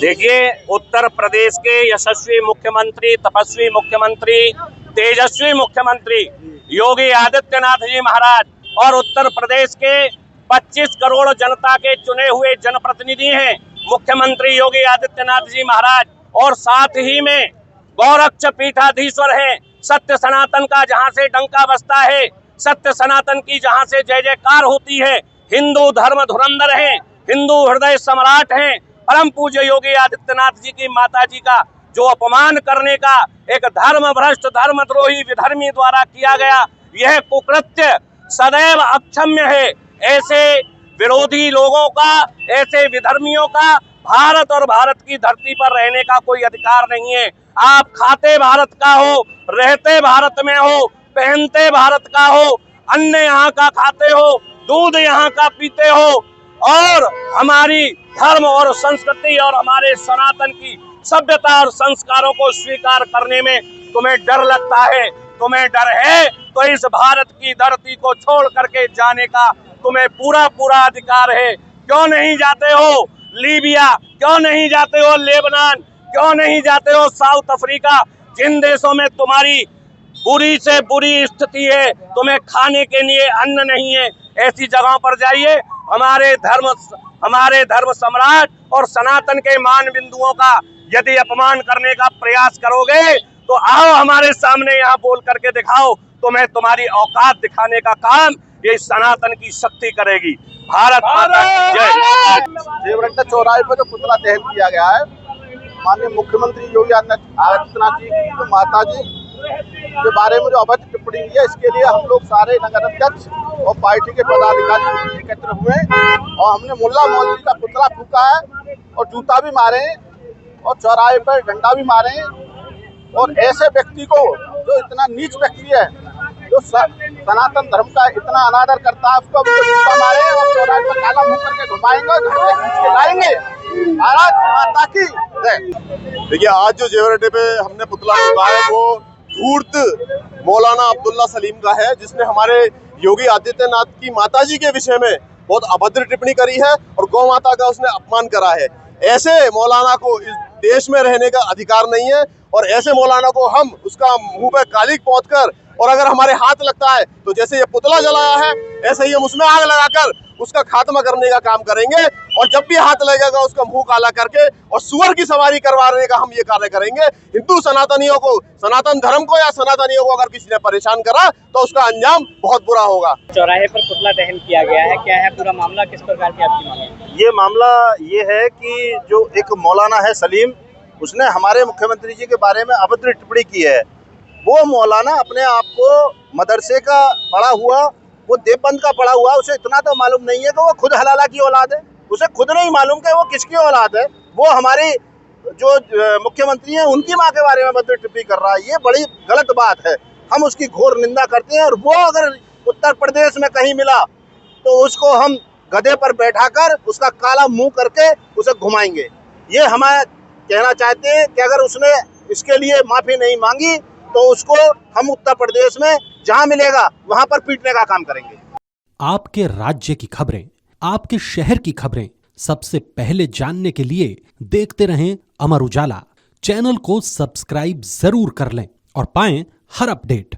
देखिए, उत्तर प्रदेश के यशस्वी मुख्यमंत्री, तपस्वी मुख्यमंत्री, तेजस्वी मुख्यमंत्री योगी आदित्यनाथ जी महाराज और उत्तर प्रदेश के 25 करोड़ जनता के चुने हुए जनप्रतिनिधि हैं मुख्यमंत्री योगी आदित्यनाथ जी महाराज, और साथ ही में गौरक्ष पीठाधीश्वर हैं। सत्य सनातन का जहां से डंका बजता है, सत्य सनातन की जहां से जय जयकार होती है, हिंदू धर्म धुरंधर हैं, हिंदू हृदय सम्राट हैं। परम पूज्य योगी आदित्यनाथ जी की माता जी का जो अपमान करने का एक धर्म भ्रष्ट धर्मद्रोही विधर्मी द्वारा किया गया, यह कुकृत्य सदैव अक्षम्य है। ऐसे विरोधी लोगों का, ऐसे विधर्मियों का भारत और भारत की धरती पर रहने का कोई अधिकार नहीं है। आप खाते भारत का हो, रहते भारत में हो, पहनते भारत का हो, अन्न यहाँ का खाते हो, दूध यहाँ का पीते हो, और हमारी धर्म और संस्कृति और हमारे सनातन की सभ्यता और संस्कारों को स्वीकार करने में तुम्हें डर लगता है। तुम्हें डर है तो इस भारत की धरती को छोड़ करके जाने का तुम्हें पूरा पूरा अधिकार है। क्यों नहीं जाते हो लीबिया, क्यों नहीं जाते हो लेबनान, क्यों नहीं जाते हो साउथ अफ्रीका, जिन देशों में तुम्हारी बुरी से बुरी स्थिति है, तुम्हें खाने के लिए अन्न नहीं है, ऐसी जगहों पर जाइए। हमारे धर्म सम्राट और सनातन के मान बिंदुओं का यदि अपमान करने का प्रयास करोगे तो आओ हमारे सामने यहाँ बोल करके दिखाओ। तुम्हें तुम्हारी औकात दिखाने का काम ये सनातन की शक्ति करेगी। भारत माता की जय। देवरंटा चौराहे पर जो पुतला दहन किया गया है, माननीय मुख्यमंत्री योगी आदित्यनाथ जी की जो माता जी के बारे में जो अभद्र टिप्पणी की है, इसके लिए हम लोग सारे नगर अध्यक्ष और पार्टी के पदाधिकारी एकत्र हुए और हमने मुल्ला मौलवी का पुतला फूका है और जूता भी मारे और चौराहे पर डंडा भी मारे। और ऐसे व्यक्ति को, जो इतना नीच व्यक्ति है, जो सनातन धर्म का इतना अनादर करता है, उसको जूता मारे और चौराहे पर काला मुंह करके घुमाएंगे, घर से खींच के लाएंगे। भारत माता की जय। देखिए, आज जो जेवरअड्डे पे हमने पुतला फूका है वो धूर्त मौलाना अब्दुल्ला सलीम का है, जिसने हमारे योगी आदित्यनाथ की माताजी के विषय में बहुत अभद्र टिप्पणी करी है और गौ माता का उसने अपमान करा है। ऐसे मौलाना को इस देश में रहने का अधिकार नहीं है और ऐसे मौलाना को हम उसका मुंह पे कालिक पोंछकर, और अगर हमारे हाथ लगता है तो जैसे ये पुतला जलाया है ऐसे ही हम उसमें आग लगाकर उसका खात्मा करने का काम करेंगे। और जब भी हाथ लगेगा उसका मुंह काला करके और सुअर की सवारी करवाने का हम ये कार्य करेंगे। हिंदू सनातनियों को, सनातन धर्म को या सनातनियों को अगर किसी ने परेशान करा तो उसका अंजाम बहुत बुरा होगा। चौराहे पर पुतला दहन किया गया है, क्या है पूरा मामला, किस प्रकार की आपकी मांग है? ये मामला ये है कि जो एक मौलाना है सलीम, उसने हमारे मुख्यमंत्री जी के बारे में अभद्र टिप्पणी की है। वो मौलाना अपने आप को मदरसे का पढ़ा हुआ, वो देवबंद का पढ़ा हुआ, उसे इतना तो मालूम नहीं है कि वो खुद हलाला की औलाद है। उसे खुद नहीं मालूम कि वो किसकी औलाद है। वो हमारी जो मुख्यमंत्री हैं उनकी माँ के बारे में अभद्र टिप्पणी कर रहा है। ये बड़ी गलत बात है, हम उसकी घोर निंदा करते हैं। और वो अगर उत्तर प्रदेश में कहीं मिला तो उसको हम गधे पर बैठाकर उसका काला मुंह करके उसे घुमाएंगे। ये हम कहना चाहते हैं कि अगर उसने इसके लिए माफी नहीं मांगी तो उसको हम उत्तर प्रदेश में जहां मिलेगा वहां पर पीटने का काम करेंगे। आपके राज्य की खबरें, आपके शहर की खबरें सबसे पहले जानने के लिए देखते रहें अमर उजाला। चैनल को सब्सक्राइब जरूर कर लें और पाएं हर अपडेट।